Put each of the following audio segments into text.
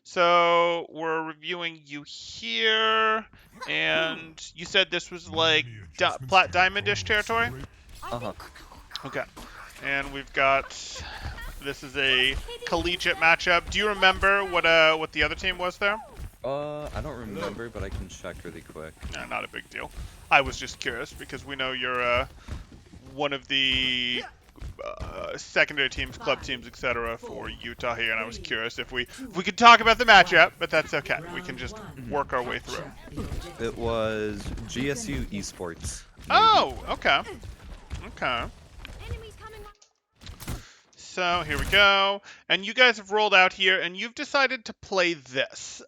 So we're reviewing you here, and you said this was like Plat Diamond-ish territory? Uh-huh. Okay. And we've got, this is a collegiate matchup. Do you remember what the other team was there? I don't remember, but I can check really quick. Not a big deal. I was just curious because we know you're one of the secondary teams, club teams, etc. for Utah here, and I was curious if we could talk about the matchup, but that's okay. We can just work our way through. It was GSU Esports Navy. Oh, okay, okay. So here we go, and you guys have rolled out here, and you've decided to play this.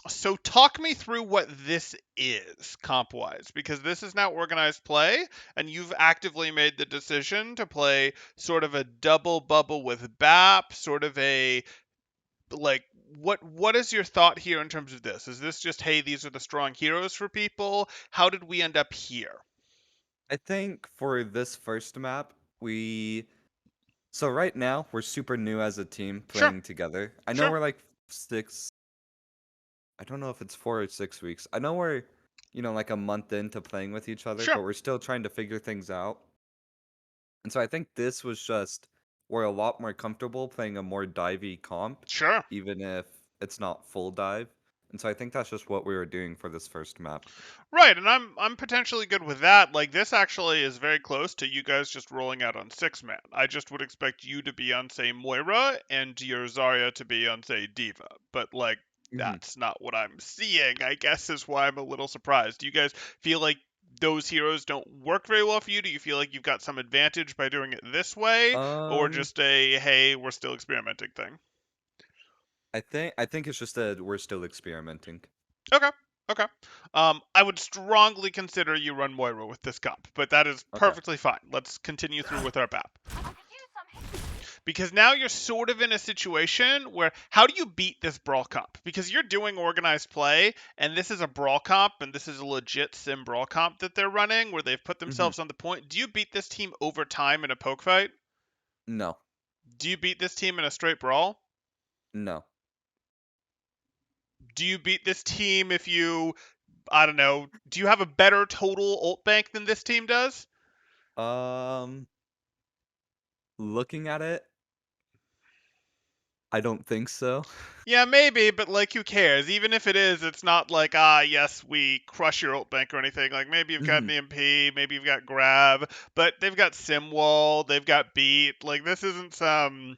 So talk me through what this is comp-wise, because this is now organized play, and you've actively made the decision to play sort of a double bubble with BAP, sort of a like what is your thought here in terms of this? Is this just, hey, these are the strong heroes for people? How did we end up here? I think for this first map, so right now we're super new as a team Sure, playing together. I know sure, we're like I don't know if it's 4 or 6 weeks. I know we're, like a month into playing with each other, sure, but we're still trying to figure things out. And so I think this was just we're a lot more comfortable playing a more divey comp, sure. even if it's not full dive. And so I think that's just what we were doing for this first map. Right, and I'm potentially good with that. Like this actually is very close to you guys just rolling out on 6 man. I just would expect you to be on, say, Moira and your Zarya to be on, say, Diva. But like hmm that's not what I'm seeing, I guess, is why I'm a little surprised. Do you guys feel like those heroes don't work very well for you? Do you feel like you've got some advantage by doing it this way? Or Um, just a, hey, we're still experimenting thing? I think it's just that we're still experimenting. Okay. Okay. I would strongly consider you run Moira with this comp, but that is Okay. perfectly fine. Let's continue through with our BAP. Because now you're sort of in a situation where how do you beat this brawl comp? Because you're doing organized play, and this is a brawl comp, and this is a legit sim brawl comp that they're running where they've put hmm themselves on the point. Do you beat this team over time in a poke fight? No. Do you beat this team in a straight brawl? No. Do you beat this team if you, I don't know, do you have a better total ult bank than this team does? Um, looking at it, I don't think so. Yeah, maybe, but like, who cares? Even if it is, it's not like, yes, we crush your ult bank or anything. Like, maybe you've got an hmm EMP, maybe you've got grab, but they've got Simwall, they've got beat. Like, this isn't some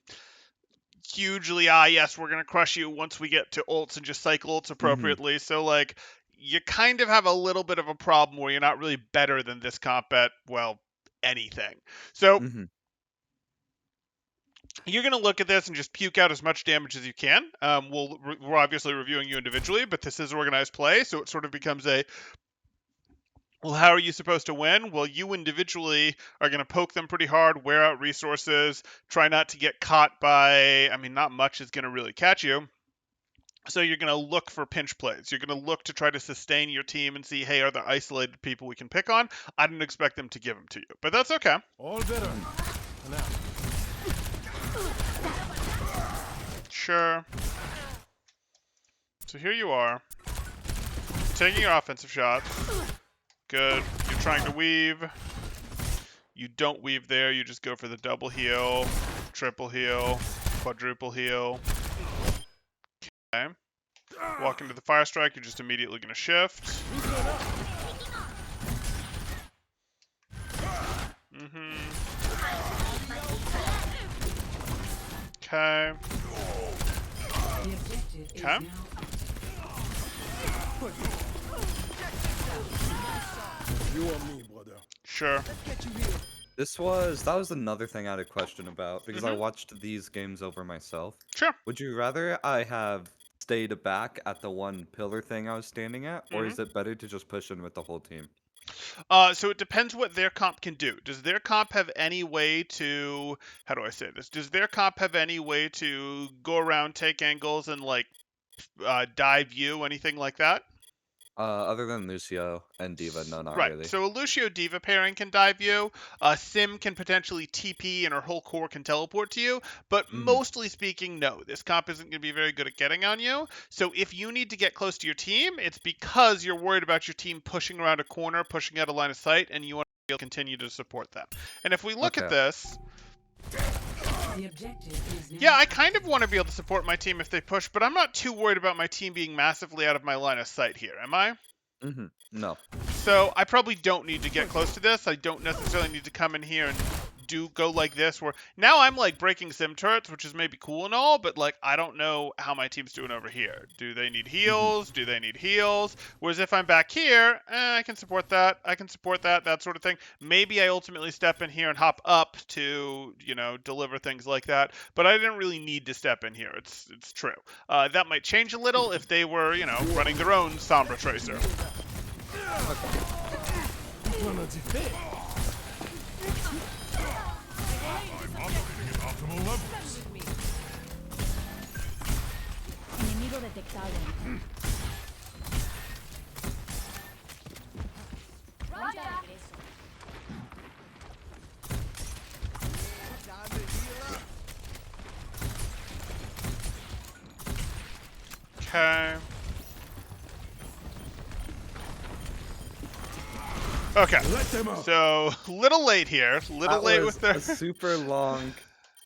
hugely, yes, we're gonna crush you once we get to ults and just cycle ults hmm appropriately. So, like, you kind of have a little bit of a problem where you're not really better than this comp at, well, anything. So hmm you're going to look at this and just puke out as much damage as you can. We're obviously reviewing you individually, but this is organized play, so it sort of becomes a, well, how are you supposed to win? Well, you individually are going to poke them pretty hard, wear out resources, try not to get caught by, I mean, not much is going to really catch you. So you're going to look for pinch plays. You're going to look to try to sustain your team and see, hey, are there isolated people we can pick on? I didn't expect them to give them to you, but that's okay. All better. hmm For now. Sure. So here you are, taking your offensive shots. Good. You're trying to weave. You don't weave there. You just go for the double heal, triple heal, quadruple heal. Okay. Walk into the fire strike. You're just immediately going to shift. Okay. Okay. You or me, brother. Sure. that was another thing I had a question about because I Mhm. watched these games over myself. Sure. Would you rather I have stayed back at the one pillar thing I was standing at, or Mhm. is it better to just push in with the whole team? So it depends what their comp can do. Does their comp have any way to, how do I say this? Does their comp have any way to go around, take angles, and like dive you, anything like that? Other than Lucio and Diva, no, not Right. really. So a Lucio Diva pairing can dive you. Sim can potentially TP and her whole core can teleport to you. But Mhm. mostly speaking, no. This comp isn't going to be very good at getting on you. So if you need to get close to your team, it's because you're worried about your team pushing around a corner, pushing out a line of sight, and you want to be able to continue to support them. And if we look at Okay. this, The objective is now yeah, I kind of want to be able to support my team if they push, but I'm not too worried about my team being massively out of my line of sight here, am I? No. So I probably don't need to get close to this. I don't necessarily need to come in here and go like this where now I'm like breaking sim turrets, which is maybe cool and all, but like I don't know how my team's doing over here. Do they need heals? Do they need heals? Whereas if I'm back here, I can support that. I can support that sort of thing. Maybe I ultimately step in here and hop up to, deliver things like that. But I didn't really need to step in here. It's true. That might change a little if they were, running their own Sombra Tracer. Gonna defend. Optimal levels. Enemigo detectado. Vamos de regreso. Okay. Okay. Let them up. So, little late here. Little That late was with their... a super long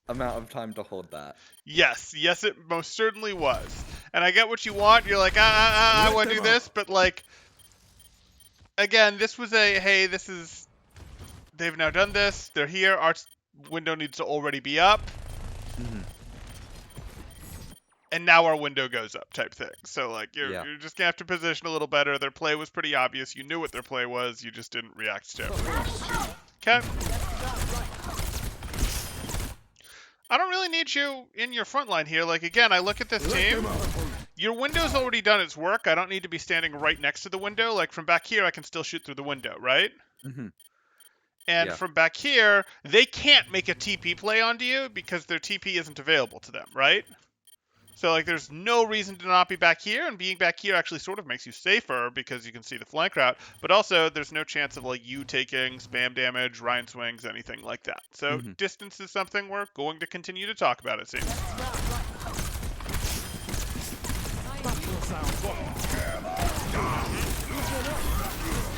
amount of time to hold that. Yes, it most certainly was. And I get what you want. You're like, I want to do this, but like, again, this was hey, they've now done this. They're here. Our window needs to already be up. And now our window goes up type thing. So like you're just gonna have to position a little better. Their play was pretty obvious. You knew what their play was. You just didn't react to it. Okay. I don't really need you in your front line here. Like again, I look at this team. Your window's already done its work. I don't need to be standing right next to the window. Like from back here, I can still shoot through the window, right? And from back here, they can't make a TP play onto you because their TP isn't available to them, right? So, like, there's no reason to not be back here, and being back here actually sort of makes you safer because you can see the flank route, but also there's no chance of, like, you taking spam damage, Ryan swings, anything like that. So, distance is something we're going to continue to talk about, it seems.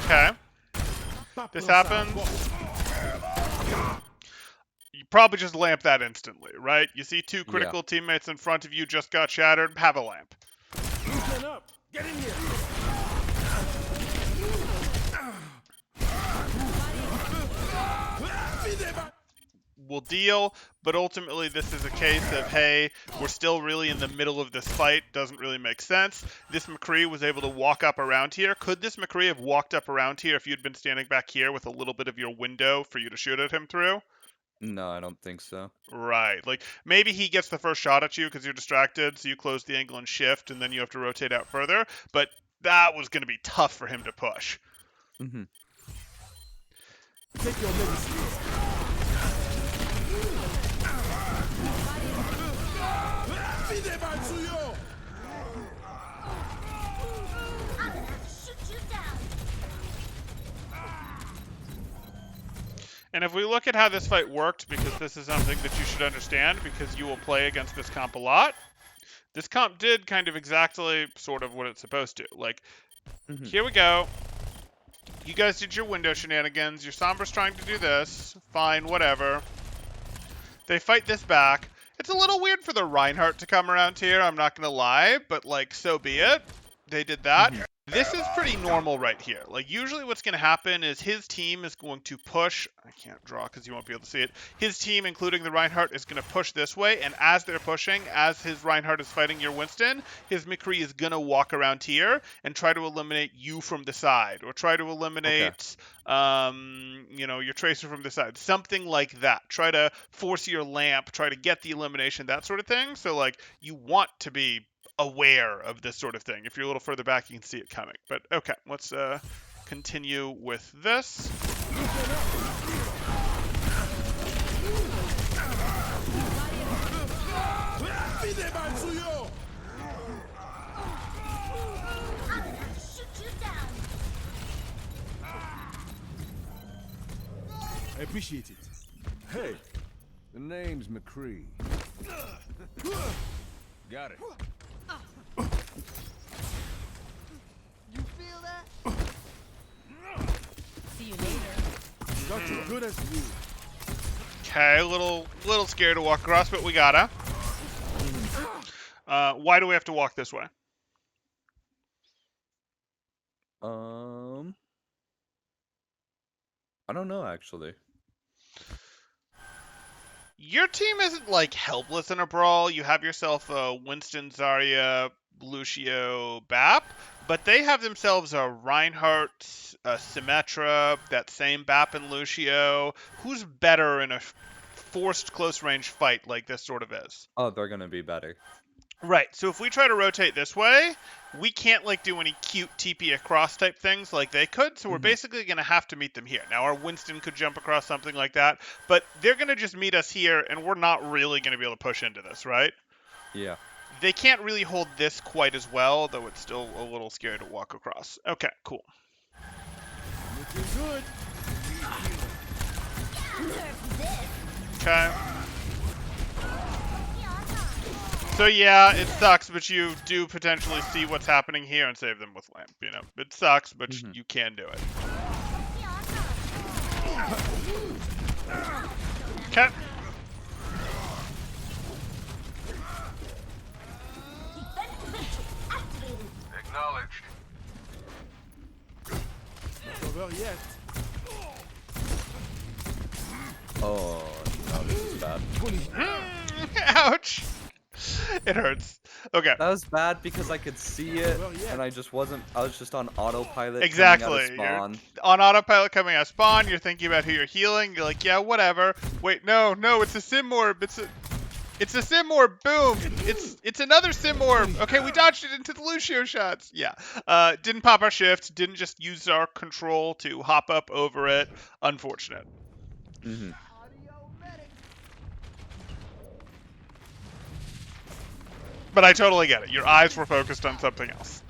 Okay. This happens. You probably just lamp that instantly, right? You see two critical teammates in front of you just got shattered, have a lamp. Loosen up. Get in here. We'll deal, but ultimately this is a case of, hey, we're still really in the middle of this fight, doesn't really make sense. This McCree was able to walk up around here. Could this McCree have walked up around here if you'd been standing back here with a little bit of your window for you to shoot at him through? No, I don't think so. Right. Like, maybe he gets the first shot at you because you're distracted, so you close the angle and shift, and then you have to rotate out further. But that was going to be tough for him to push. Take your medicine. And if we look at how this fight worked, because this is something that you should understand, because you will play against this comp a lot, this comp did kind of exactly sort of what it's supposed to. Like, here we go. You guys did your window shenanigans. Your Sombra's trying to do this. Fine, whatever. They fight this back. It's a little weird for the Reinhardt to come around here, I'm not going to lie, but, like, so be it. They did that. This is pretty normal right here. Like, usually what's going to happen is his team is going to push. I can't draw because you won't be able to see it. His team, including the Reinhardt, is going to push this way. And as they're pushing, as his Reinhardt is fighting your Winston, his McCree is going to walk around here and try to eliminate you from the side. Or try to eliminate, your Tracer from the side. Something like that. Try to force your lamp. Try to get the elimination, that sort of thing. So, like, you want to be aware of this sort of thing. If you're a little further back, you can see it coming. But okay, let's continue with this. appreciate it. Hey, the name's McCree. Got it. You feel that? See you later. Got you good as new. Okay, a little scared to walk across, but we gotta. Why do we have to walk this way? I don't know actually. Your team isn't like helpless in a brawl. You have yourself Winston, Zarya, Lucio, Bap, but they have themselves a Reinhardt, a Symmetra, that same Bap and Lucio. Who's better in a forced close range fight like this sort of is? Oh, they're gonna be better. Right. So if we try to rotate this way, we can't like do any cute TP across type things like they could. So we're basically going to have to meet them here. Now our Winston could jump across something like that, but they're going to just meet us here, and we're not really going to be able to push into this, right? Yeah. They can't really hold this quite as well, though it's still a little scary to walk across. Okay, cool. Looking good. Okay. So yeah, it sucks, but you do potentially see what's happening here and save them with Lamp. You know, it sucks, but you can do it. Okay. Acknowledged. Not over yet. Oh no, this is bad. Ouch. It hurts. Okay. That was bad because I could see it, Well, yeah. and I was just on autopilot. Exactly. Coming out of You're spawn. on autopilot coming out of spawn. You're thinking about who you're healing. You're like, yeah, whatever. Wait, no, it's a sim orb. It's a sim orb. Boom. It's another sim orb. Okay, we dodged it into the Lucio shots. Yeah. Didn't pop our shift. Didn't just use our control to hop up over it. Unfortunate. Mm-hmm. But I totally get it. Your eyes were focused on something else.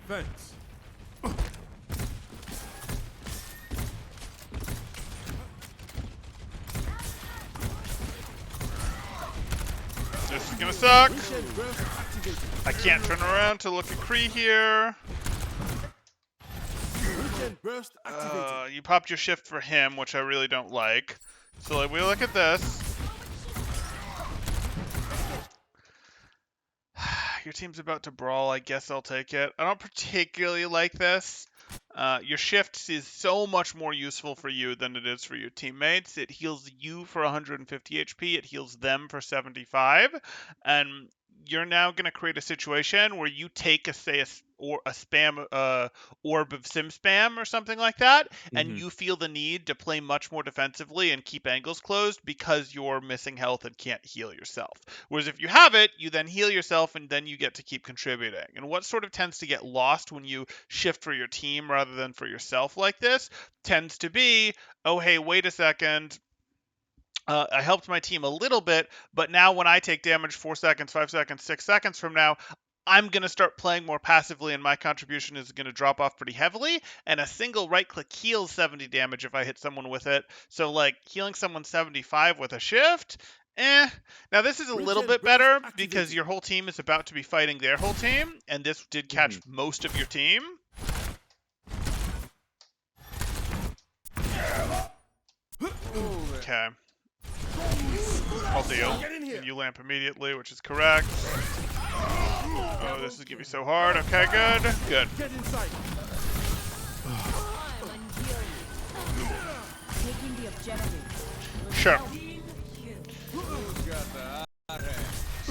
Thanks. This is gonna suck. Ancient burst activated. I can't turn around to look at Kree here. Ancient burst activated. You popped your shift for him, which I really don't like. So like, we look at this. Your team's about to brawl. I guess I'll take it. I don't particularly like this. Your shift is so much more useful for you than it is for your teammates. It heals you for 150 HP. It heals them for 75. And you're now going to create a situation where you take a spam orb of sim spam or something like that, and you feel the need to play much more defensively and keep angles closed because you're missing health and can't heal yourself. Whereas if you have it, you then heal yourself and then you get to keep contributing. And what sort of tends to get lost when you shift for your team rather than for yourself like this tends to be, oh hey, wait a second. I helped my team a little bit, but now when I take damage 4 seconds, 5 seconds, 6 seconds from now, I'm going to start playing more passively and my contribution is going to drop off pretty heavily. And a single right click heals 70 damage if I hit someone with it. So like healing someone 75 with a shift, Now this is a little bit better because your whole team is about to be fighting their whole team. And this did catch most of your team. Okay. I'll deal. And you lamp immediately, which is correct. Oh, this is gonna be so hard. Okay, good. Good. Get inside. Taking the objective. Sure.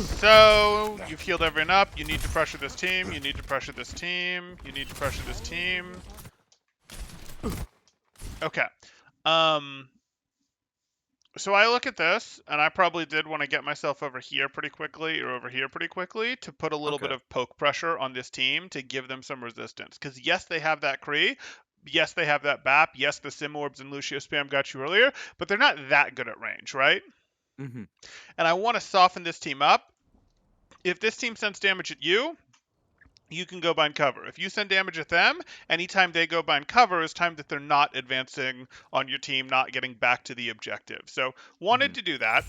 So, you've healed everyone up. You need to pressure this team. You need to pressure this team. You need to pressure this team. Okay. So I look at this, and I probably did want to get myself over here pretty quickly, or over here pretty quickly, to put a little bit of poke pressure on this team to give them some resistance. Because yes, they have that Kree. Yes, they have that BAP. Yes, the Sim Orbs and Lucio Spam got you earlier, but they're not that good at range, right? Mm-hmm. And I want to soften this team up. If this team sends damage at you, you can go bind cover. If you send damage at them, anytime they go bind cover is time that they're not advancing on your team, not getting back to the objective. So wanted to do that.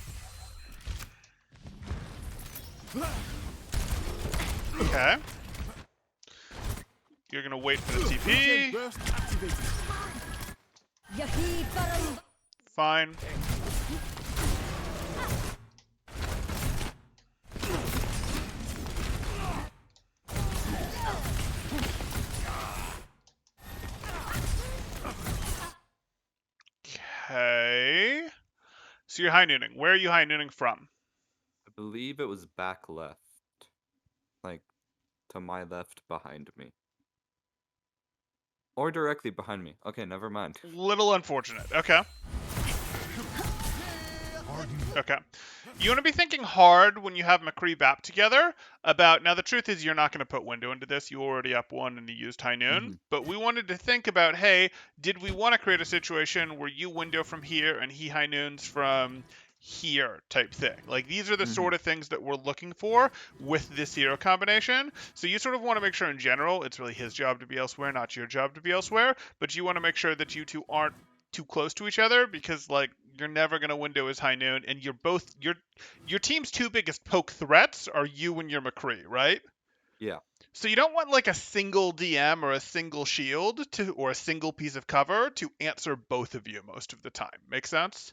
Okay. You're gonna wait for the TP. Burst activated. Yahi Baram. Fine. Okay. So you're high nooning. Where are you high nooning from? I believe it was back left. Like, to my left behind me. Or directly behind me. Okay, never mind. Little unfortunate. Okay. Okay. You want to be thinking hard when you have McCree Bap together about, now the truth is you're not going to put window into this. You already up one and you used high noon. But we wanted to think about, hey, did we want to create a situation where you window from here and he high noons from here type thing? Like, these are the sort of things that we're looking for with this hero combination. So you sort of want to make sure in general, it's really his job to be elsewhere, not your job to be elsewhere. But you want to make sure that you two aren't too close to each other, because like you're never going to window as high noon, and you're both your team's two biggest poke threats are you and your McCree, right? Yeah. So you don't want like a single DM or a single shield to, or a single piece of cover to answer both of you most of the time. Make sense?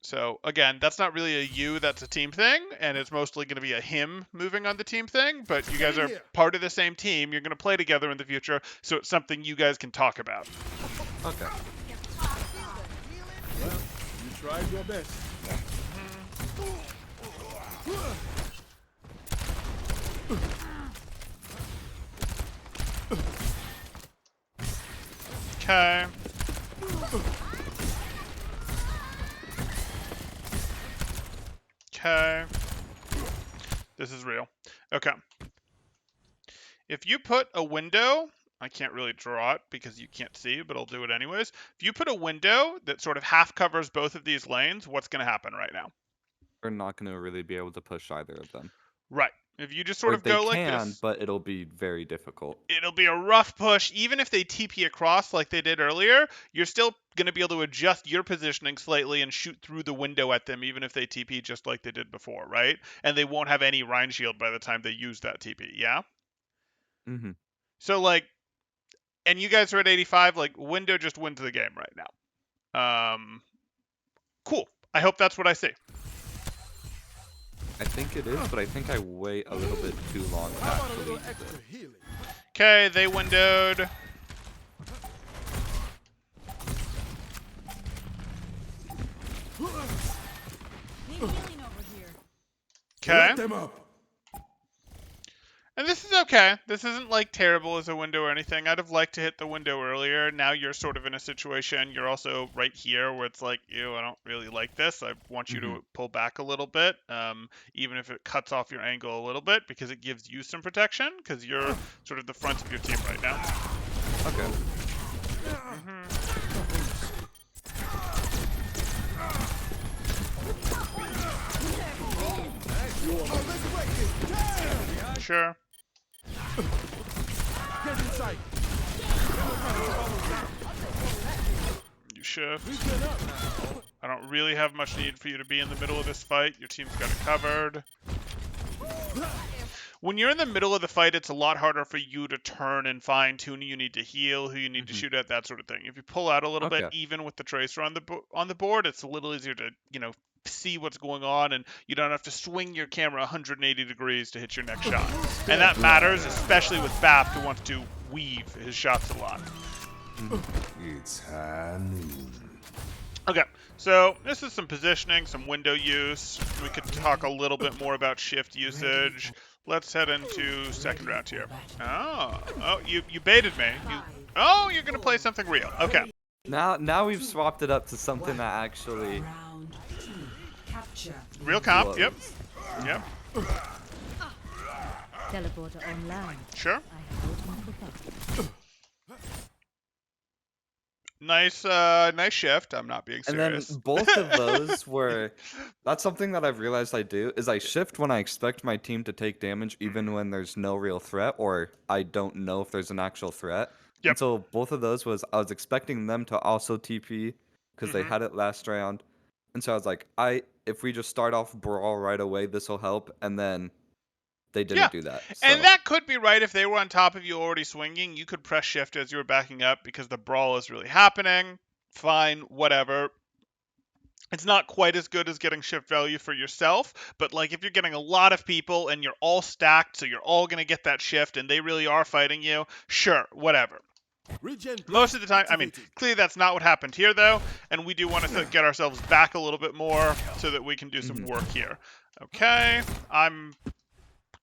So again, that's not really a you, that's a team thing, and it's mostly going to be a him moving on the team thing, but you guys are part of the same team. You're going to play together in the future, so it's something you guys can talk about. Okay. Well, you tried your best. Okay. Okay. This is real. Okay. If you put a window, I can't really draw it because you can't see, but I'll do it anyways. If you put a window that sort of half covers both of these lanes, what's going to happen right now? We're not going to really be able to push either of them. Right. If you just sort Or of go they like can, this, but it'll be very difficult. it'll be a rough push. Even if they TP across like they did earlier, you're still going to be able to adjust your positioning slightly and shoot through the window at them, even if they TP just like they did before, right? And they won't have any Rhine shield by the time they use that TP, yeah? So, like, and you guys are at 85, like, window just wins the game right now. Cool. I hope that's what I see. I think it is, but I think I wait a little bit too long to How about a actually little use extra it. healing? Okay, they windowed. Need healing over here. Okay. Let them up. And this is okay. This isn't like terrible as a window or anything. I'd have liked to hit the window earlier. Now you're sort of in a situation. You're also right here where it's like, ew, I don't really like this. I want you to pull back a little bit, even if it cuts off your angle a little bit, because it gives you some protection, because you're sort of the front of your team right now. Okay. Sure. Get in sight. You shift. We get up now. I don't really have much need for you to be in the middle of this fight. Your team's got it covered. When you're in the middle of the fight, it's a lot harder for you to turn and fine-tune who you need to heal, who you need to shoot at, that sort of thing. If you pull out a little bit, even with the tracer on the board, it's a little easier to, see what's going on, and you don't have to swing your camera 180 degrees to hit your next shot. And that matters, especially with Bap, who wants to weave his shots a lot. It's high noon. Okay, so this is some positioning, some window use. We could talk a little bit more about shift usage. Let's head into second round here. Oh, you baited me. You're gonna play something real. Okay. Now we've swapped it up to something that actually Round two. Capture. Real comp, blows. yep. Teleporter online. Sure. I have opened the box. Nice shift. I'm not being And then serious. both of those were that's something that I've realized I do is I shift when I expect my team to take damage even when there's no real threat or I don't know if there's an actual threat. Yep. And so both of those was I was expecting them to also TP because they Mhm. had it last round. And so I was like, if we just start off brawl right away, this will help. And then they Yeah. didn't do that. And So that could be right if they were on top of you already swinging. You could press shift as you were backing up because the brawl is really happening. Fine, whatever. It's not quite as good as getting shift value for yourself, but like if you're getting a lot of people and you're all stacked, so you're all going to get that shift and they really are fighting you, sure, whatever. Regen Most of the time, I mean, activated. clearly that's not what happened here, though, and we do want to get ourselves back a little bit more so that we can do some work here. Okay, I'm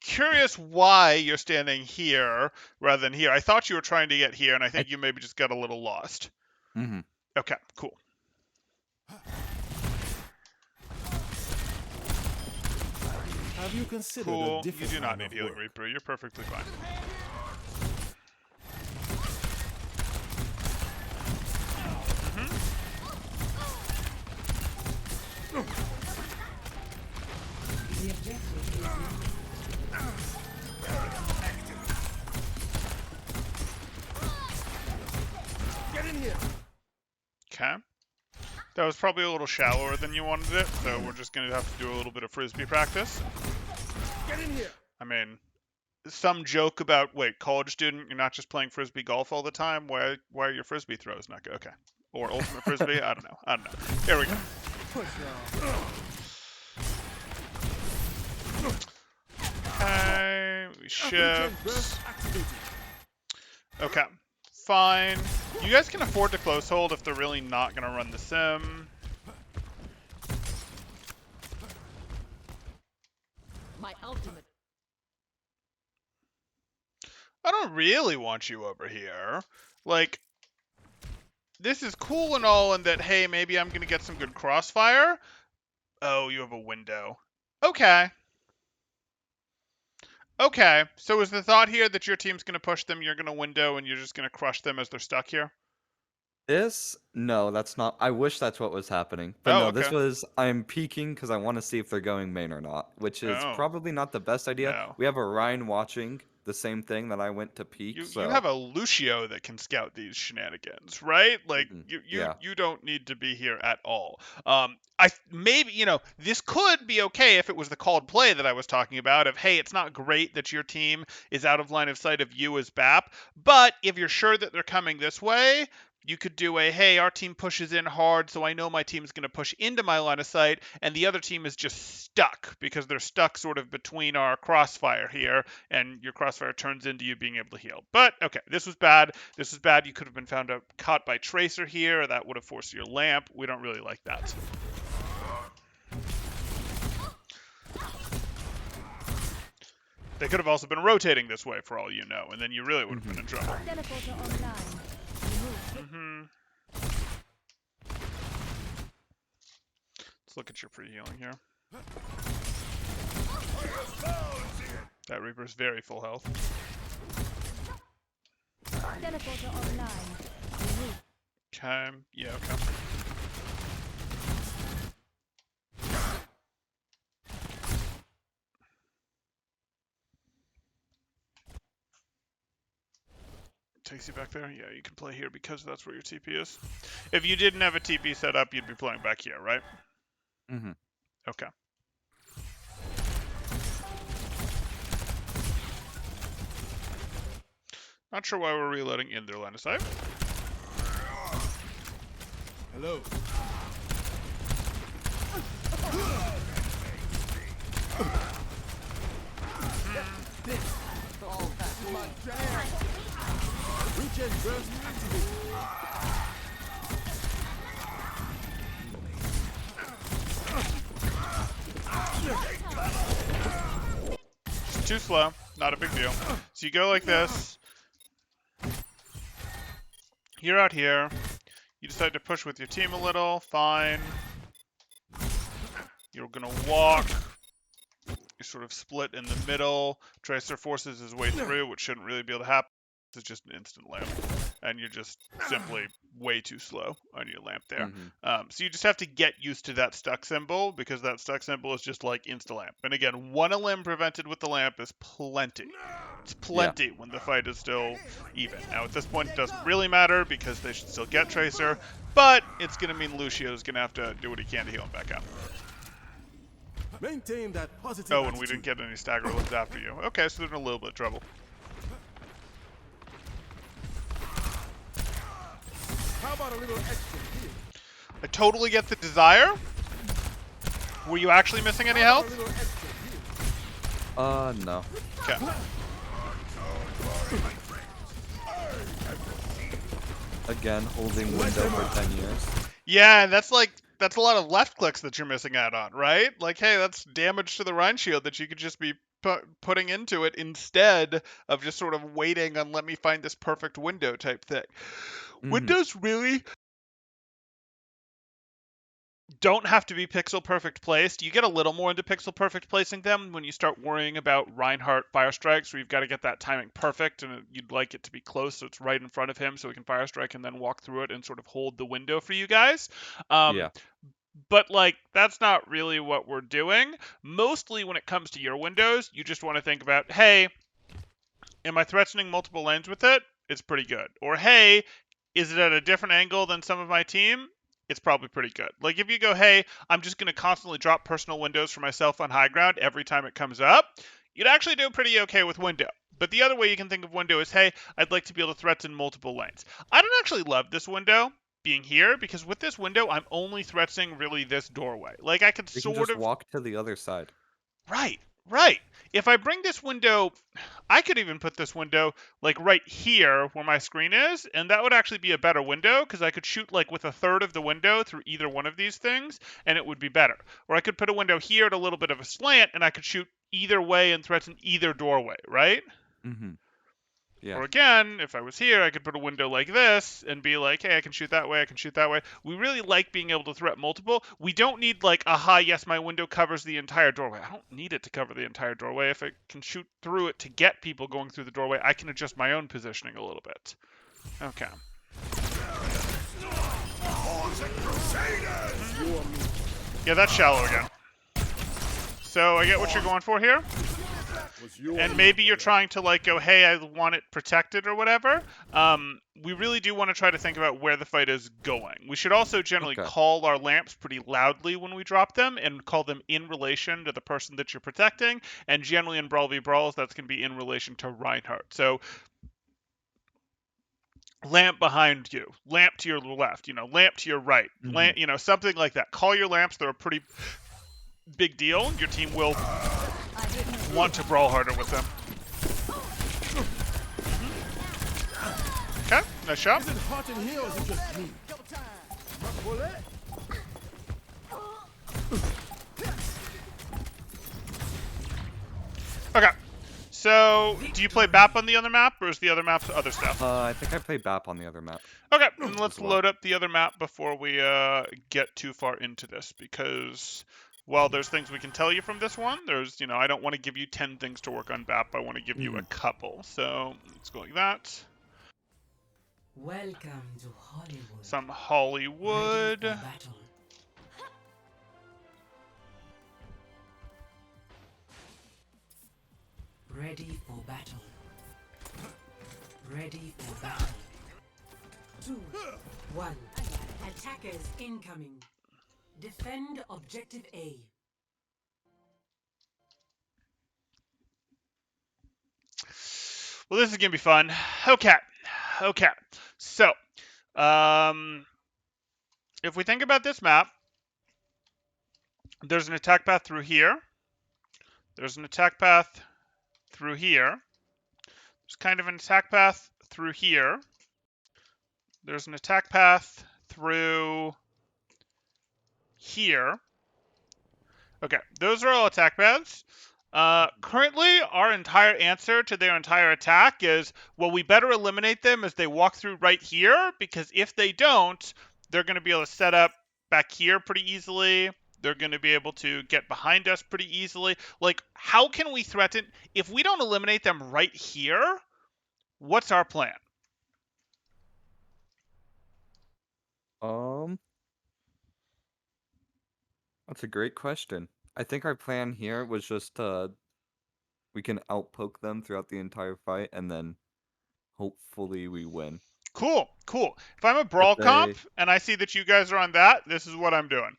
curious why you're standing here rather than here. I thought you were trying to get here, and I think you maybe just got a little lost. mhm. Okay, cool. Have you considered Cool. a You different do not line need of Healing work? Reaper. You're perfectly fine. The objective is Get in here. Okay. That was probably a little shallower than you wanted it, so we're just going to have to do a little bit of frisbee practice. Get in here. I mean, some joke about, wait, college student, you're not just playing frisbee golf all the time? Why are your frisbee throws not good? Okay. Or ultimate frisbee? I don't know. Here we go. Push Okay, we Regen shift. burst activated. Okay, fine. You guys can afford to close hold if they're really not going to run the sim. my ultimate. I don't really want you over here. Like, this is cool and all in that, hey, maybe I'm going to get some good crossfire. Oh, you have a window. Okay. Okay, so is the thought here that your team's going to push them, you're going to window, and you're just going to crush them as they're stuck here? No, that's not. I wish that's what was happening. But Oh, no, okay. this was I'm peeking because I want to see if they're going main or not, which is Oh, probably not the best idea. no. We have a Ryan watching the same thing that I went to peek, You so have a Lucio that can scout these shenanigans, right? Like yeah. you don't need to be here at all. Maybe this could be okay if it was the called play that I was talking about. Of hey, it's not great that your team is out of line of sight of you as BAP, but if you're sure that they're coming this way, you could do a hey, our team pushes in hard, so I know my team's going to push into my line of sight, and the other team is just stuck because they're stuck sort of between our crossfire here, and your crossfire turns into you being able to heal. But okay, this was bad. This was bad. You could have been found out caught by Tracer here. That would have forced your lamp. We don't really like that. They could have also been rotating this way for all you know, and then you really would have been in trouble. Teleporter online. Let's look at your free healing here. That Reaper's very full health. Teleporter online. Okay, yeah, okay. Takes you back there? Yeah, you can play here because that's where your TP is. If you didn't have a TP set up, you'd be playing back here, right? Mm-hmm. Okay. Not sure why we're reloading in their line of sight. Hello. Regen burst activated. It's too slow. Not a big deal. So you go like this. You're out here. You decide to push with your team a little. Fine. You're gonna walk. You sort of split in the middle. Tracer forces his way through, which shouldn't really be able to happen. This is just an instant lamp. and you're just simply way too slow on your lamp there. Mhm. So you just have to get used to that stuck symbol, because that stuck symbol is just like insta-lamp. And again, 1 limb prevented with the lamp is plenty. It's Yeah. plenty when the fight is still even. Now, at this point, it doesn't really matter because they should still get Tracer, but it's going to mean Lucio's going to have to do what he can to heal him back up. Maintain that positive Oh, and we attitude. didn't get any stagger limbs after you. Okay, so they're in a little bit of trouble. How about a little extra here? I totally get the desire. Were you actually missing any How about a health? little extra here? No. Okay. Again, holding window for 10 years. Yeah, that's a lot of left clicks that you're missing out on, right? Like, hey, that's damage to the Rhine shield that you could just be putting into it instead of just sort of waiting on let me find this perfect window type thing. Mhm. Windows really don't have to be pixel perfect placed. You get a little more into pixel perfect placing them when you start worrying about Reinhardt fire strikes, where you've got to get that timing perfect, and you'd like it to be close so it's right in front of him so he can fire strike and then walk through it and sort of hold the window for you guys. Yeah. But like, that's not really what we're doing. Mostly when it comes to your windows, you just want to think about, hey, am I threatening multiple lanes with it? It's pretty good. Or hey, is it at a different angle than some of my team? It's probably pretty good. Like, if you go, hey, I'm just going to constantly drop personal windows for myself on high ground every time it comes up, you'd actually do pretty okay with window. But the other way you can think of window is, hey, I'd like to be able to threaten multiple lanes. I don't actually love this window being here, because with this window, I'm only threatening really this doorway. Like, I could You can sort just of... walk to the other side. Right, right. If I bring this window, I could even put this window like right here where my screen is, and that would actually be a better window because I could shoot like with a third of the window through either one of these things, and it would be better. Or I could put a window here at a little bit of a slant, and I could shoot either way and threaten either doorway, right? Mhm. Yeah. Or again, if I was here, I could put a window like this and be like, hey, I can shoot that way, I can shoot that way. We really like being able to threat multiple. We don't need like, aha, yes, my window covers the entire doorway. I don't need it to cover the entire doorway. If it can shoot through it to get people going through the doorway, I can adjust my own positioning a little bit. Okay. Yeah, that's shallow again. So I get what you're going for here. Was your And maybe you're trying to like go, hey, I want it protected or whatever. We really do want to try to think about where the fight is going. We should also generally Okay. call our lamps pretty loudly when we drop them, and call them in relation to the person that you're protecting. And generally in Brawl v Brawls, that's going to be in relation to Reinhardt. So lamp behind you, lamp to your left, lamp to your right, lamp, something like that. Call your lamps. They're a pretty big deal. Your team will want to brawl harder with them. Okay, nice shot. Is it hot in here or is it just me? My bullet? Okay, so do you play BAP on the other map, or is the other map other stuff? I think I played BAP on the other map. Okay, then let's as well. load up the other map before we get too far into this, because while there's things we can tell you from this one, there's, I don't want to give you 10 things to work on BAP. I want to give you a couple. So let's go like that. Welcome to Hollywood. Some Ready Hollywood. for battle. Ready for battle. Ready for battle. 2, 1. Attackers incoming. Defend objective A. Well, this is gonna be fun. Okay. So, if we think about this map, there's an attack path through here. There's an attack path through here. There's kind of an attack path through here. There's an attack path through here. Okay, those are all attack paths. Currently, our entire answer to their entire attack is, well, we better eliminate them as they walk through right here, because if they don't, they're going to be able to set up back here pretty easily. They're going to be able to get behind us pretty easily. Like, how can we threaten? If we don't eliminate them right here, what's our plan? Um, that's a great question. I think our plan here was just we can outpoke them throughout the entire fight, and then hopefully we win. Cool, cool. If I'm a If brawl comp they, and I see that you guys are on that, this is what I'm doing.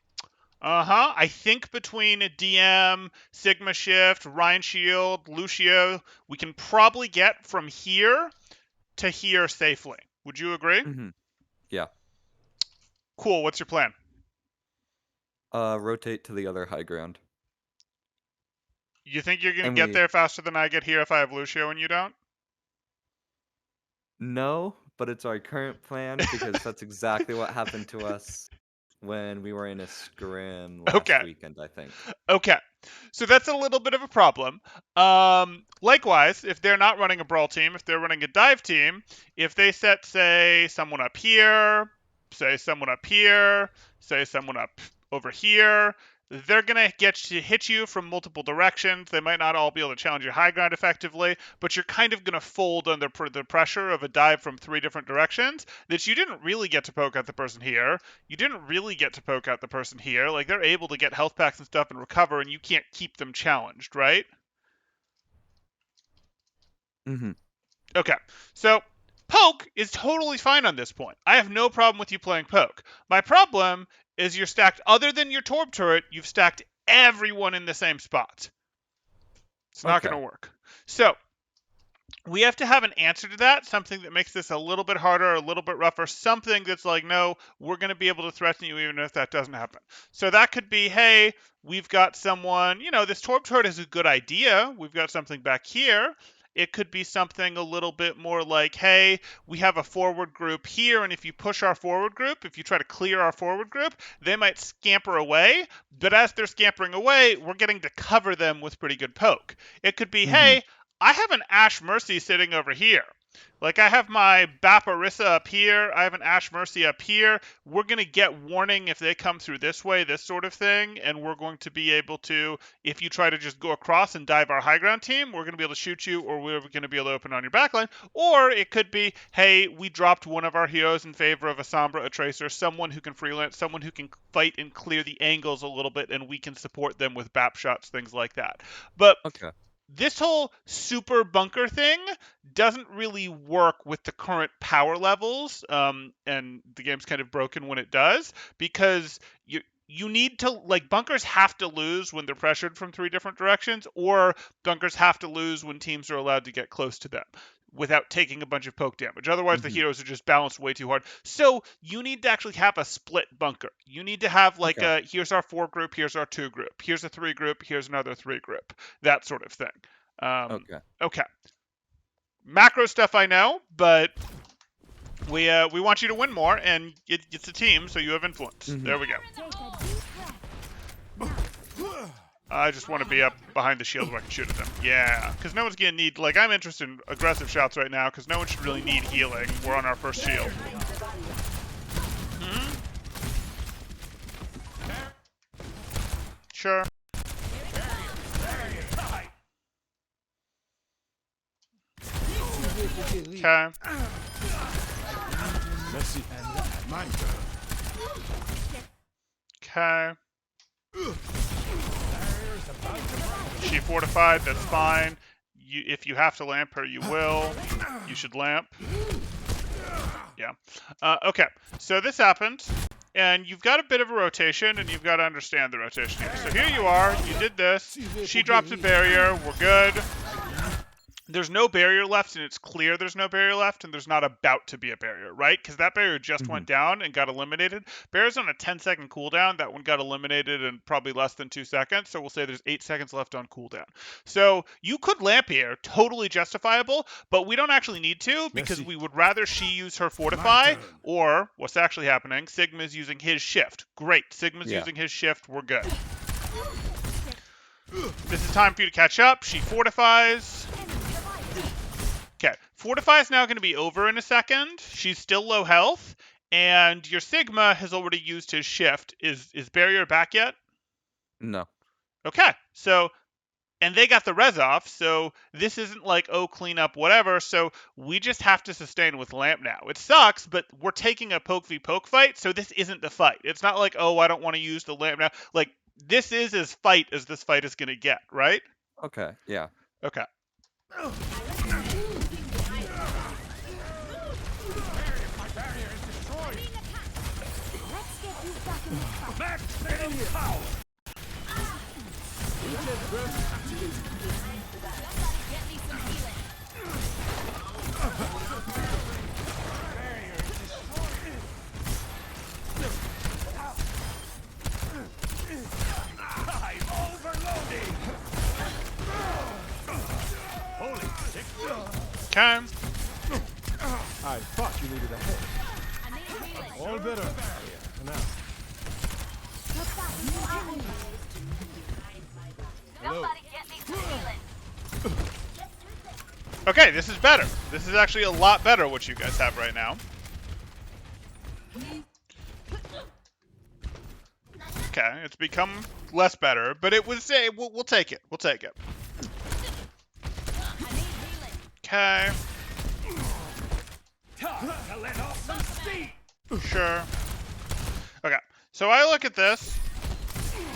I think between a DM, Sigma Shift, Ryan Shield, Lucio, we can probably get from here to here safely. Would you agree? yeah, Cool. What's your plan? rotate to the other high ground, You think you're gonna and get we there faster than I get here if I have Lucio and you don't? no, but it's our current plan because that's exactly what happened to us when we were in a scrim last Okay. weekend, I think. Okay. So that's a little bit of a problem. Likewise, if they're not running a brawl team, if they're running a dive team, if they set, say, someone up here, say someone up here, say someone up over here, they're going to get to hit you from multiple directions. They might not all be able to challenge your high ground effectively, but you're kind of going to fold under the pressure of a dive from 3 different directions that you didn't really get to poke at the person here. You didn't really get to poke out the person here. Like, they're able to get health packs and stuff and recover, and you can't keep them challenged, right? Mm-hmm. Okay, so poke is totally fine on this point. I have no problem with you playing poke. My problem is you're stacked, other than your Torb turret, you've stacked everyone in the same spot. It's not Okay. going to work. So we have to have an answer to that, something that makes this a little bit harder, a little bit rougher, something that's like, no, we're going to be able to threaten you even if that doesn't happen. So that could be, hey, we've got someone, this Torb turret is a good idea. We've got something back here. It could be something a little bit more like, hey, we have a forward group here, and if you push our forward group, if you try to clear our forward group, they might scamper away, but as they're scampering away, we're getting to cover them with pretty good poke. It could be, Mm-hmm. hey, I have an Ash Mercy sitting over here. Like, I have my Baparissa up here. I have an Ash Mercy up here. We're going to get warning if they come through this way, this sort of thing. And we're going to be able to, if you try to just go across and dive our high ground team, we're going to be able to shoot you, or we're going to be able to open on your backline. Or it could be, hey, we dropped one of our heroes in favor of a Sombra, a Tracer, someone who can freelance, someone who can fight and clear the angles a little bit, and we can support them with BAP shots, things like that. But Okay. this whole super bunker thing doesn't really work with the current power levels, and the game's kind of broken when it does, because you need to, like, bunkers have to lose when they're pressured from 3 different directions, or bunkers have to lose when teams are allowed to get close to them without taking a bunch of poke damage. Otherwise, the Mm-hmm. heroes are just balanced way too hard. So you need to actually have a split bunker. You need to have, like, Okay. here's our 4 group, here's our 2 group, here's a 3 group, here's another 3 group, that sort of thing. Okay. Okay. Macro stuff I know, but we want you to win more, and it's a team, so you have influence. Mm-hmm. There we go. Take a deep breath. I just want to be up behind the shield where I can shoot at them. Yeah, because no one's going to need, like, I'm interested in aggressive shots right now, because no one should really need healing. We're on our first shield. Sure. Okay. Merci. Mine. Okay. She fortified, that's fine. If you have to lamp her, you will. You should lamp. Yeah. Okay, so this happened, and you've got a bit of a rotation, and you've got to understand the rotation here. So here you are, you did this. She drops a barrier, we're good. There's no barrier left, and it's clear there's no barrier left, and there's not about to be a barrier, right? Because that barrier just went down and got eliminated. Barrier's on a 10-second cooldown. That one got eliminated in probably less than 2 seconds, so we'll say there's 8 seconds left on cooldown. So you could lamp here, totally justifiable, but we don't actually need to, because we would rather she use her fortify, or what's actually happening, Sigma's using his shift. Great, Sigma's using his shift, we're good. This is time for you to catch up. She fortifies. Okay, Fortify is now going to be over in a second. She's still low health, and your Sigma has already used his shift. Is Barrier back yet? No. Okay, so and they got the res off, so this isn't like, oh, clean up, whatever. So we just have to sustain with Lamp now. It sucks, but we're taking a poke v poke fight, so this isn't the fight. It's not like, oh, I don't want to use the Lamp now. Like, this is as fight as this fight is going to get, right? Okay, yeah. Okay. Let's get you back in the fight. Maximum power. I'm overloading. Holy sick. Okay. I thought you needed a hand. All better. Here, now. Somebody get me some healing. Okay, this is better. This is actually a lot better what you guys have right now. Okay, it's become less better, but it was a we'll take it. We'll take it. Okay, Time to let off some steam. sure. Okay, so I look at this,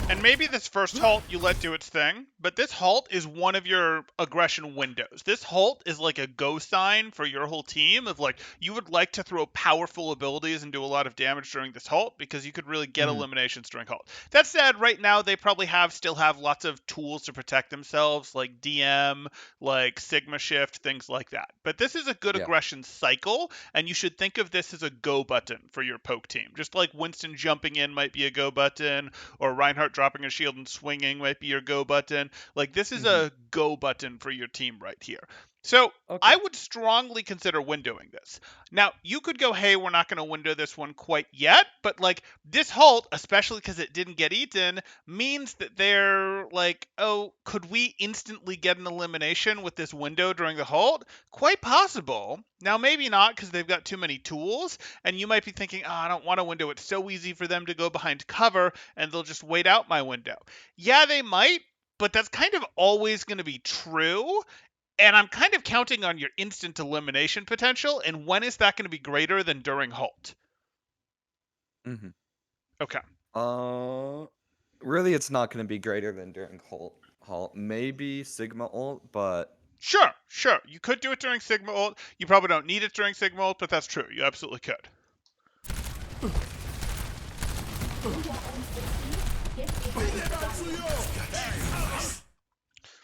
and maybe this first halt you let do its thing, but this halt is one of your aggression windows. This halt is like a go sign for your whole team of like, you would like to throw powerful abilities and do a lot of damage during this halt because you could really get eliminations during halt. That said, right now they probably still have lots of tools to protect themselves, like DM, like Sigma Shift, things like that. But this is a good Yeah. aggression cycle, and you should think of this as a go button for your poke team. Just like Winston jumping in might be a go button, or Reinhardt dropping a shield and swinging might be your go button. Like, this is a go button for your team right here. So Okay. I would strongly consider windowing this. Now, you could go, hey, we're not going to window this one quite yet, but like this halt, especially because it didn't get eaten, means that they're like, oh, could we instantly get an elimination with this window during the halt? Quite possible. Now, maybe not because they've got too many tools, and you might be thinking, oh, I don't want to window. It's so easy for them to go behind cover, and they'll just wait out my window. Yeah, they might, but that's kind of always going to be true. And I'm kind of counting on your instant elimination potential. And when is that going to be greater than during halt? Mm-hmm. Okay. Really, it's not going to be greater than during halt. Maybe Sigma ult, but Sure. You could do it during Sigma ult. You probably don't need it during Sigma ult, but that's true. You absolutely could.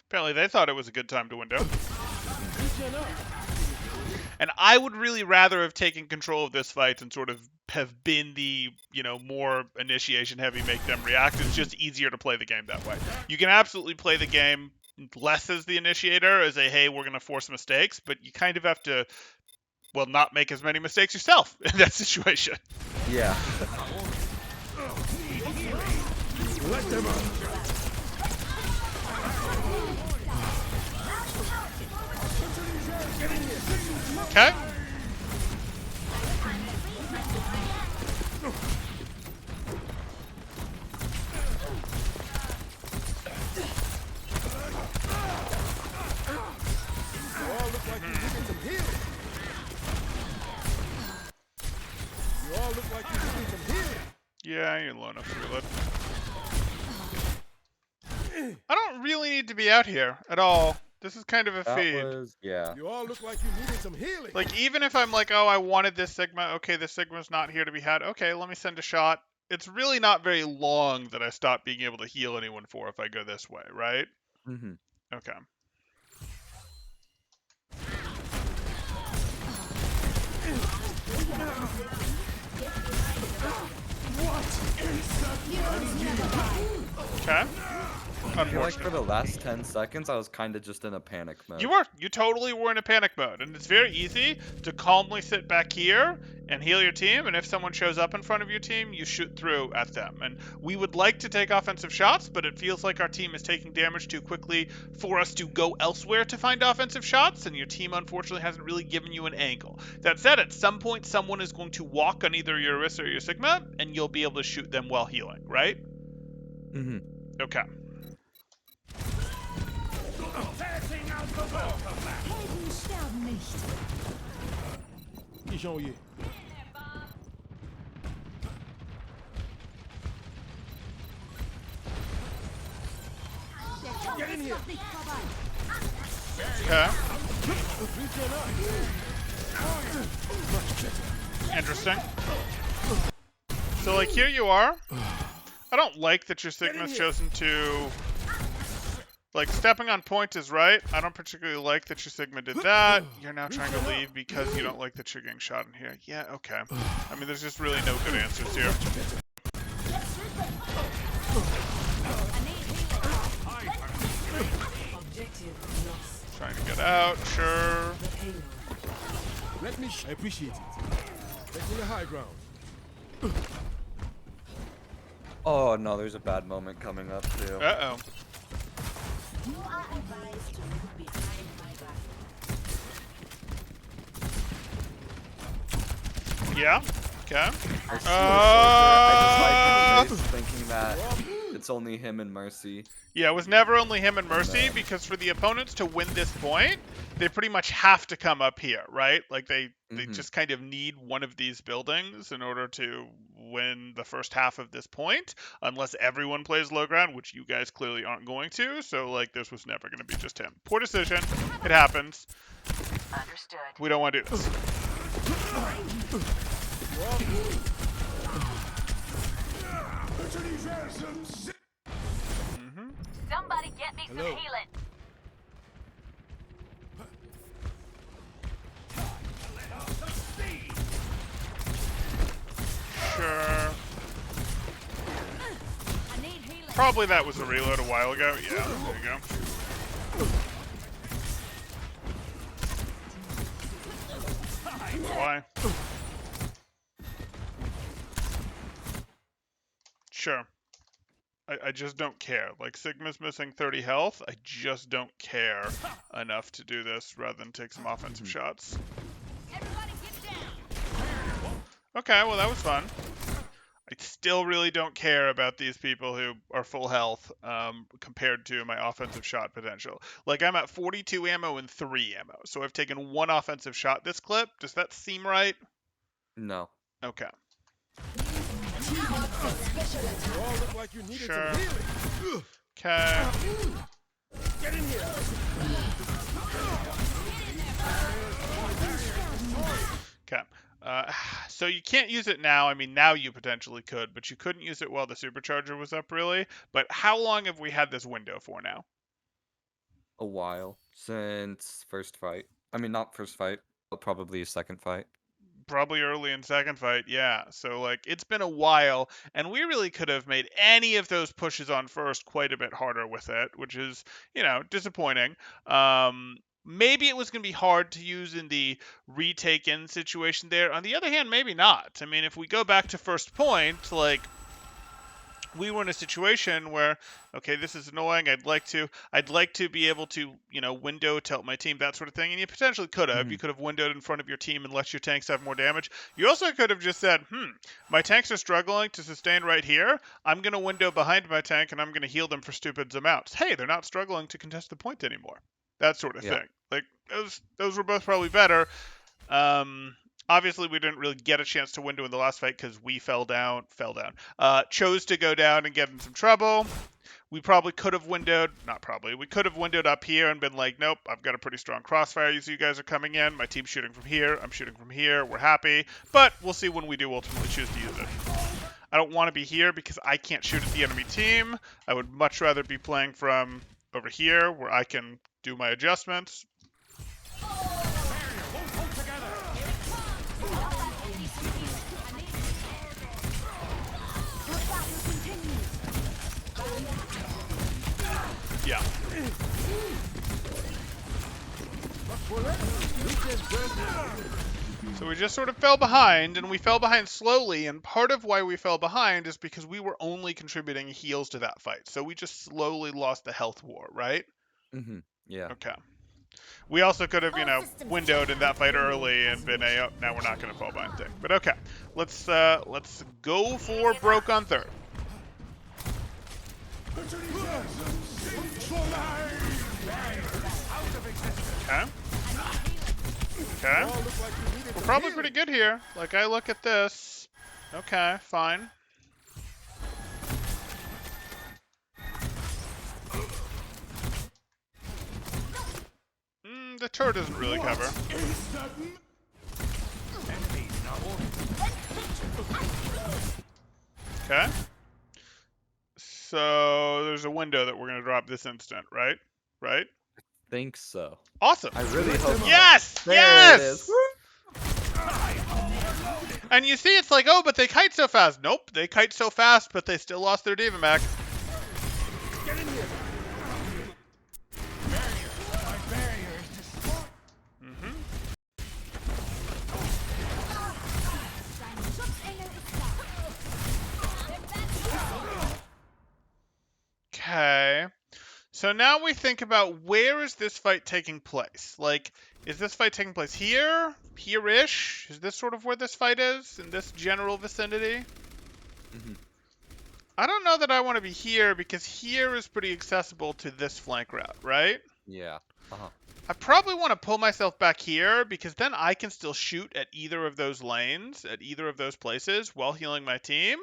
Apparently they thought it was a good time to window. And I would really rather have taken control of this fight and sort of have been the, more initiation heavy, make them react. It's just easier to play the game that way. You can absolutely play the game less as the initiator, as a, hey, we're going to force mistakes, but you kind of have to, not make as many mistakes yourself in that situation. yeah. Let them out. Okay? You all look like you needed some healing. You all look like you needed some healing. Yeah, you're low enough to reload. I don't really need to be out here at all. This is kind of a That feed. was, yeah. You all look like you needed some healing. Like, even if I'm like, oh, I wanted this Sigma, okay, this Sigma's not here to be had, okay, let me send a shot. It's really not very long that I stop being able to heal anyone for if I go this way, right? Mm-hmm. Okay. Okay. I feel like for Unfortunate. the last 10 seconds, I was kind of just in a panic mode. You totally were in a panic mode, and it's very easy to calmly sit back here and heal your team, and if someone shows up in front of your team, you shoot through at them. And we would like to take offensive shots, but it feels like our team is taking damage too quickly for us to go elsewhere to find offensive shots, and your team unfortunately hasn't really given you an angle. That said, at some point someone is going to walk on either your Orisa or your Sigma, and you'll be able to shoot them while healing, right? Mm-hmm. Okay. Ich on you. Get in here. Okay. Interesting. So, like, here you are. I don't like that your Sigma's chosen to... Like, stepping on point is right. I don't particularly like that your Sigma did that. You're now trying to leave because you don't like that you're getting shot in here. Yeah, okay. I mean, there's just really no good answers here. Objective lost. Trying to get out, sure. The payload. Let me. I appreciate it. Take me the high ground. Oh no, there's a bad moment coming up too. Uh-oh. You are advised to move behind my back. Yeah? Okay. I just like thinking that it's only him and Mercy. Yeah, it was never only him and Mercy, because for the opponents to win this point, they pretty much have to come up here, right? Like, they just kind of need one of these buildings in order to win the first half of this point, unless everyone plays low ground, which you guys clearly aren't going to, so, like, this was never going to be just him. Poor decision. It happens. Understood. We don't want to do this. Somebody get me some healing. Sure. I need healing. Probably that was a reload a while ago. Yeah, there you go. Why? Sure. I just don't care. Like, Sigma's missing 30 health. I just don't care enough to do this rather than take some offensive shots. Everybody get down. Okay, well, that was fun. I still really don't care about these people who are full health compared to my offensive shot potential. Like, I'm at 42 ammo and 3 ammo, so I've taken 1 offensive shot this clip. Does that seem right? No. Okay. You all look like you needed Sure. some healing. Okay. Get in here. Okay. So you can't use it now. I mean, now you potentially could, but you couldn't use it while the supercharger was up, really. But how long have we had this window for now? A while since first fight. I mean, not first fight, but probably second fight. Probably early in second fight, yeah. So, like, it's been a while, and we really could have made any of those pushes on first quite a bit harder with it, which is, you know, disappointing. Maybe it was going to be hard to use in the retake in situation there. On the other hand, maybe not. I mean, if we go back to first point, like, we were in a situation where, okay, this is annoying. I'd like to be able to, you know, window tilt my team, that sort of thing. And you potentially could have. You could have windowed in front of your team and let your tanks have more damage. You also could have just said, my tanks are struggling to sustain right here. I'm going to window behind my tank and I'm going to heal them for stupid amounts. Hey, they're not struggling to contest the point anymore. That sort of thing. Like, those were both probably better. Obviously, we didn't really get a chance to window in the last fight because we fell down, chose to go down and get in some trouble. We probably could have windowed, not probably, we could have windowed up here and been like, nope, I've got a pretty strong crossfire as you guys are coming in. My team's shooting from here, I'm shooting from here, we're happy. But we'll see when we do ultimately choose to use it. I don't want to be here because I can't shoot at the enemy team. I would much rather be playing from over here where I can do my adjustments. Yeah. So we just sort of fell behind, and we fell behind slowly, and part of why we fell behind is because we were only contributing heals to that fight. So we just slowly lost the health war, right? Yeah. Okay. We also could have, you know, windowed in that fight early and been a, oh, now we're not going to fall behind thing. But okay, let's go for broke on third. Okay. Okay. All look like you needed We're some probably healing. pretty good here. Like, I look at this. Okay, fine. The turret doesn't really cover. Okay. So there's a window that we're gonna drop this instant, right? Right? Think so. Awesome. I really hope. Yes! There Yes! it is. And you see, it's like, oh, but they kite so fast. Nope, they kite so fast, but they still lost their Diva Mac. Okay. So now we think about, where is this fight taking place? Like, is this fight taking place here? Here-ish? Is this sort of where this fight is? In this general vicinity? Mhm. I don't know that I want to be here, because here is pretty accessible to this flank route, right? Yeah. Uh-huh. I probably want to pull myself back here, because then I can still shoot at either of those lanes, at either of those places, while healing my team.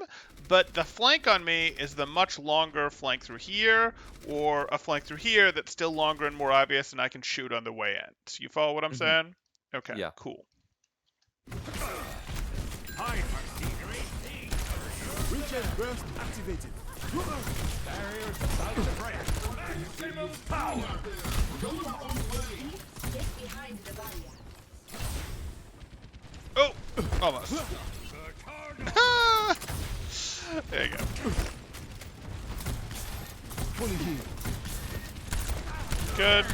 But the flank on me is the much longer flank through here, or a flank through here that's still longer and more obvious, and I can shoot on the way in. So you follow what I'm saying? Okay, Yeah. cool. Reach and burst activated. Barriers about to break. Oh! Almost. There you go. Fully healed. Good.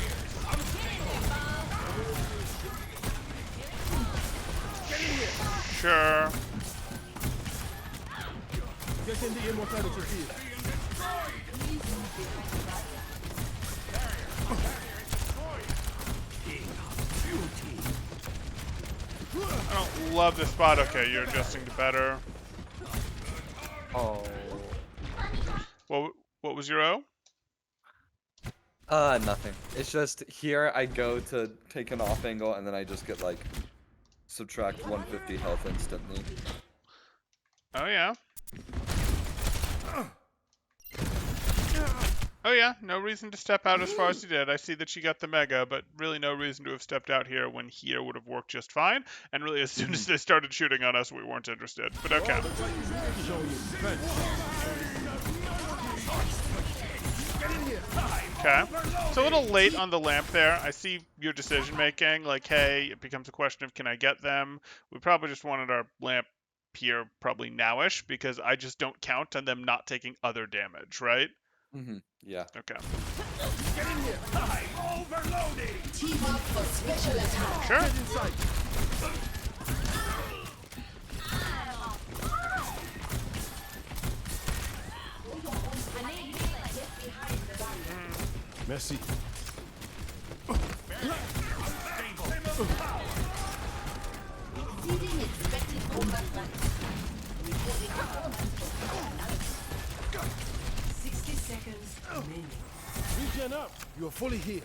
Sure. Get in the immortality field. I don't love this spot. Okay, you're adjusting to better. Oh. What was your O? Nothing. It's just here I go to take an off angle and then I just get like subtract 150 health instantly. Oh yeah. Oh yeah, no reason to step out as far as you did. I see that you got the mega, but really no reason to have stepped out here when here would have worked just fine. And really, as soon as they started shooting on us, we weren't interested. But okay. Show you defense. Okay. It's a little late on the lamp there. I see your decision making. Like, hey, it becomes a question of, can I get them? We probably just wanted our lamp here probably nowish, because I just don't count on them not taking other damage, right? Mm-hmm. Yeah. Okay. Team up for special attack. Sure. Get inside. Merci. Exceeding expected combat ranks. Reporting performance. 60 seconds remaining. Regen up. You are fully healed.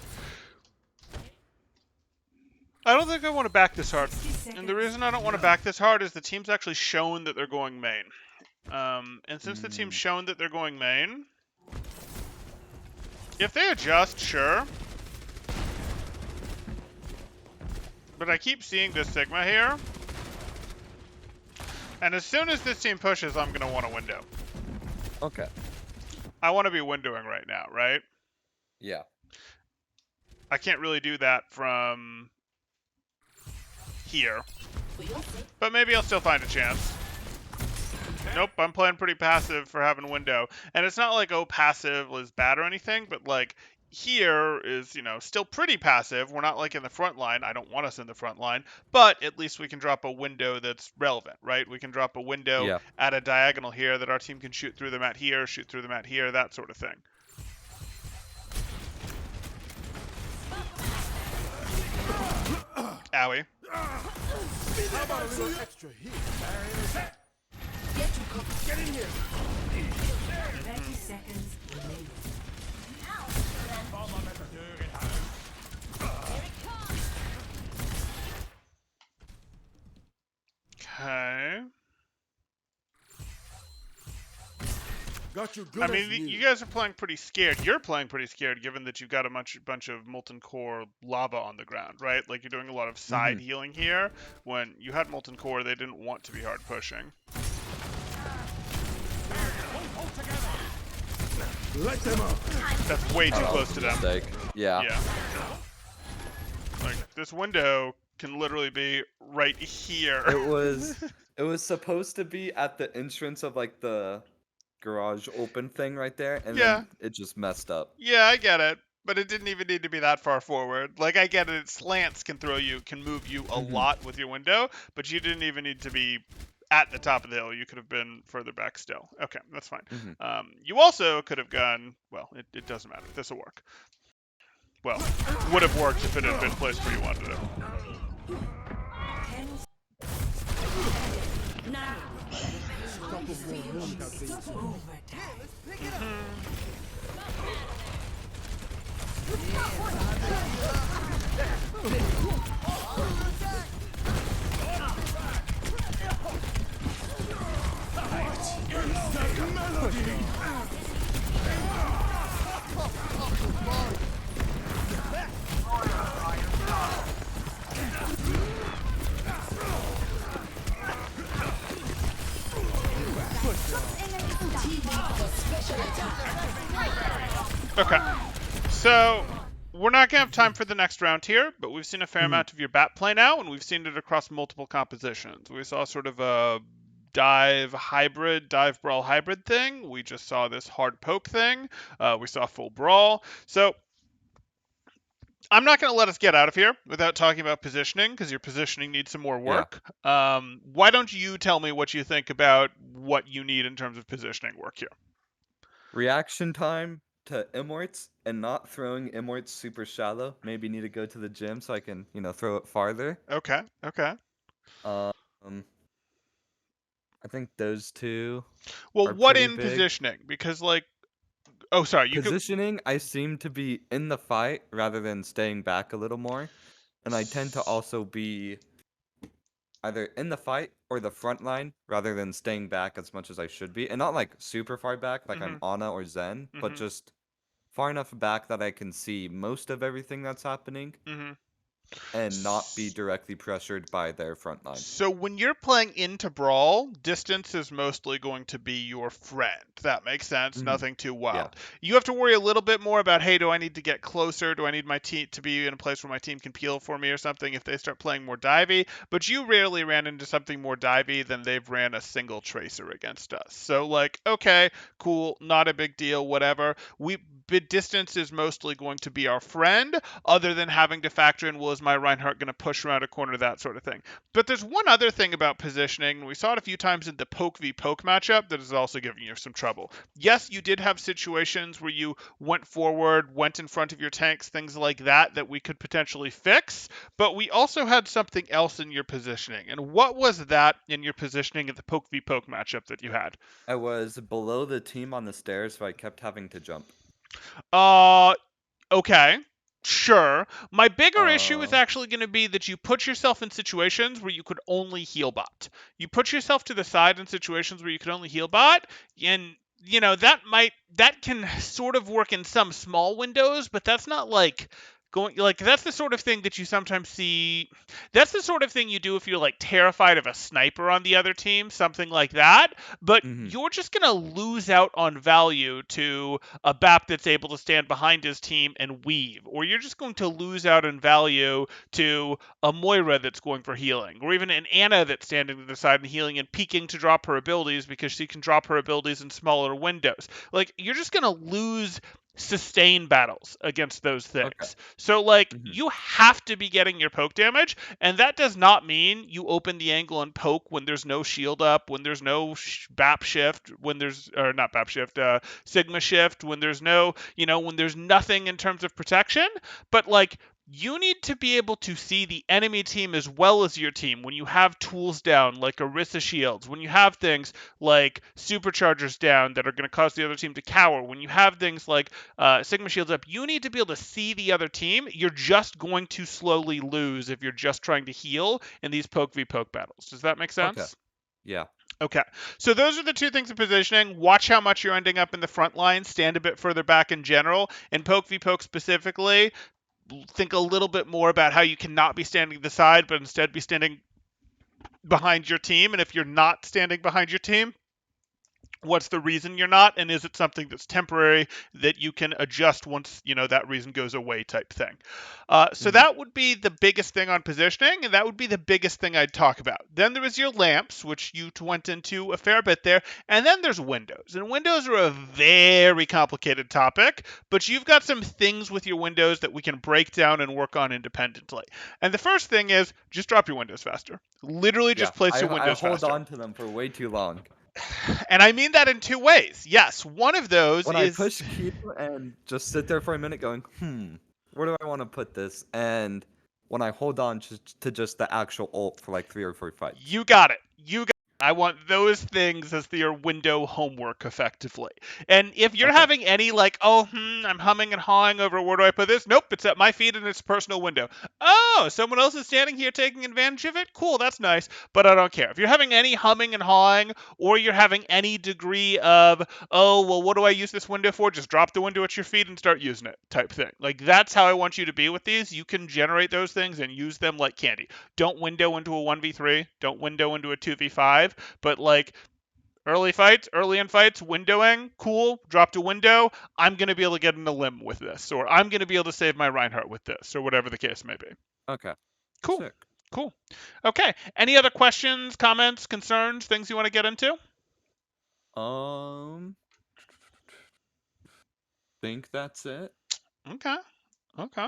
I don't think I want to back this hard. And the reason I don't want to back this hard is the team's actually shown that they're going main. And since the team's shown that they're going main, if they adjust, sure. But I keep seeing this Sigma here. And as soon as this team pushes, I'm going to want a window. Okay. I want to be windowing right now, right? Yeah. I can't really do that from here. But maybe I'll still find a chance. Nope, I'm playing pretty passive for having window. And it's not like, oh, passive is bad or anything, but like, here is, you know, still pretty passive. We're not like in the front line. I don't want us in the front line, but at least we can drop a window that's relevant, right? We can drop a window at a diagonal here that our team can shoot through them at here, shoot through them at here, that sort of thing. Owie. How about a little extra heat? Barriers. Get in here. 30 seconds remaining. Got you I good mean, as new. you guys are playing pretty scared. You're playing pretty scared, given that you've got a bunch of molten core lava on the ground, right? Like you're doing a lot of side healing here. When you had molten core, they didn't want to be hard pushing. Let them up. That's way too close to them. Mistake. Yeah. Yeah. Like this window can literally be right here. It was supposed to be at the entrance of like the garage open thing right there, and Yeah. then it just messed up. Yeah, I get it. But it didn't even need to be that far forward. Like I get it, slants can move you a lot with your window, but you didn't even need to be at the top of the hill. You could have been further back still. Okay, that's fine. You also could have gone, well, it doesn't matter. This will work. Well, would have worked if it had been placed where you wanted it. 10 9 overtime. Okay. So we're not gonna have time for the next round here, but we've seen a fair amount of your bat play now, and we've seen it across multiple compositions. We saw sort of a dive brawl hybrid thing. We just saw this hard poke thing. We saw full brawl. So I'm not going to let us get out of here without talking about positioning, because your positioning needs some more work. Why don't you tell me what you think about what you need in terms of positioning work here? Reaction time to immorts and not throwing immorts super shallow. Maybe need to go to the gym so I can, throw it farther. Okay. Um, I think those two Well, are what pretty in big. positioning? Because oh, sorry, you could. Positioning, I seem to be in the fight rather than staying back a little more. And I tend to also be either in the fight or the front line rather than staying back as much as I should be. And not like super far back like I'm Ana or Zen, but just far enough back that I can see most of everything that's happening and not be directly pressured by their front line. So when you're playing into Brawl, distance is mostly going to be your friend. That makes sense. Nothing too wild. You have to worry a little bit more about, hey, do I need to get closer? Do I need my team to be in a place where my team can peel for me or something if they start playing more divey? But you rarely ran into something more divey than they've ran a single tracer against us. So like, okay, cool, not a big deal, whatever. Distance is mostly going to be our friend, other than having to factor in, well, is my Reinhardt going to push around a corner, that sort of thing. But there's one other thing about positioning. We saw it a few times in the poke v poke matchup that is also giving you some trouble. Yes, you did have situations where you went forward, went in front of your tanks, things like that we could potentially fix, but we also had something else in your positioning. And what was that in your positioning at the poke v poke matchup that you had? I was below the team on the stairs, so I kept having to jump. Okay. Sure. My bigger issue is actually going to be that you put yourself in situations where you could only heal bot. You put yourself to the side in situations where you could only heal bot, and that can sort of work in some small windows, but that's not like that's the sort of thing that you sometimes see. That's the sort of thing you do if you're like terrified of a sniper on the other team, something like that. But you're just gonna lose out on value to a BAP that's able to stand behind his team and weave, or you're just going to lose out in value to a Moira that's going for healing, or even an Ana that's standing to the side and healing and peeking to drop her abilities because she can drop her abilities in smaller windows. Like, you're just gonna lose sustain battles against those things. Okay. So you have to be getting your poke damage, and that does not mean you open the angle and poke when there's no shield up, when there's no BAP shift, when there's or not BAP shift, Sigma shift, when there's no, when there's nothing in terms of protection, but you need to be able to see the enemy team as well as your team when you have tools down like Orisa shields, when you have things like superchargers down that are going to cause the other team to cower, when you have things like Sigma shields up. You need to be able to see the other team. You're just going to slowly lose if you're just trying to heal in these poke v poke battles. Does that make sense? Okay. Yeah. Okay, so those are the two things in positioning. Watch how much you're ending up in the front line. Stand a bit further back in general. And poke v poke specifically, think a little bit more about how you cannot be standing to the side, but instead be standing behind your team. And if you're not standing behind your team, what's the reason you're not, and is it something that's temporary that you can adjust once that reason goes away, type thing. So Mhm. that would be the biggest thing on positioning, and that would be the biggest thing I'd talk about. Then there is your lamps, which you went into a fair bit there, and then there's windows, and windows are a very complicated topic, but you've got some things with your windows that we can break down and work on independently. And the first thing is just drop your windows faster. Literally Yeah, just place I your I windows hold faster. on to them for way too long. And I mean that in two ways. Yes, one of those When I is push Q and just sit there for a minute going, where do I want to put this? And when I hold on to just the actual ult for like 3 or 4 fights. you got it. I want those things as your window homework, effectively. And if you're Okay. having any I'm humming and hawing over where do I put this? Nope, it's at my feet and it's personal window. Oh, someone else is standing here taking advantage of it? Cool, that's nice, but I don't care. If you're having any humming and hawing, or you're having any degree of, oh, well, what do I use this window for? Just drop the window at your feet and start using it, type thing. Like, that's how I want you to be with these. You can generate those things and use them like candy. Don't window into a 1v3, don't window into a 2v5, but like early in fights, windowing, cool, dropped a window, I'm going to be able to get in a limb with this, or I'm going to be able to save my Reinhardt with this, or whatever the case may be. Okay. Cool. Sick. Cool. Okay. Any other questions, comments, concerns, things you want to get into? Think that's it. Okay. Okay.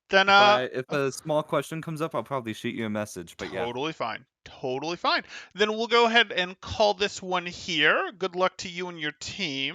Then If a small question comes up, I'll probably shoot you a message. But yeah. totally fine. Totally fine. Then we'll go ahead and call this one here. Good luck to you and your team.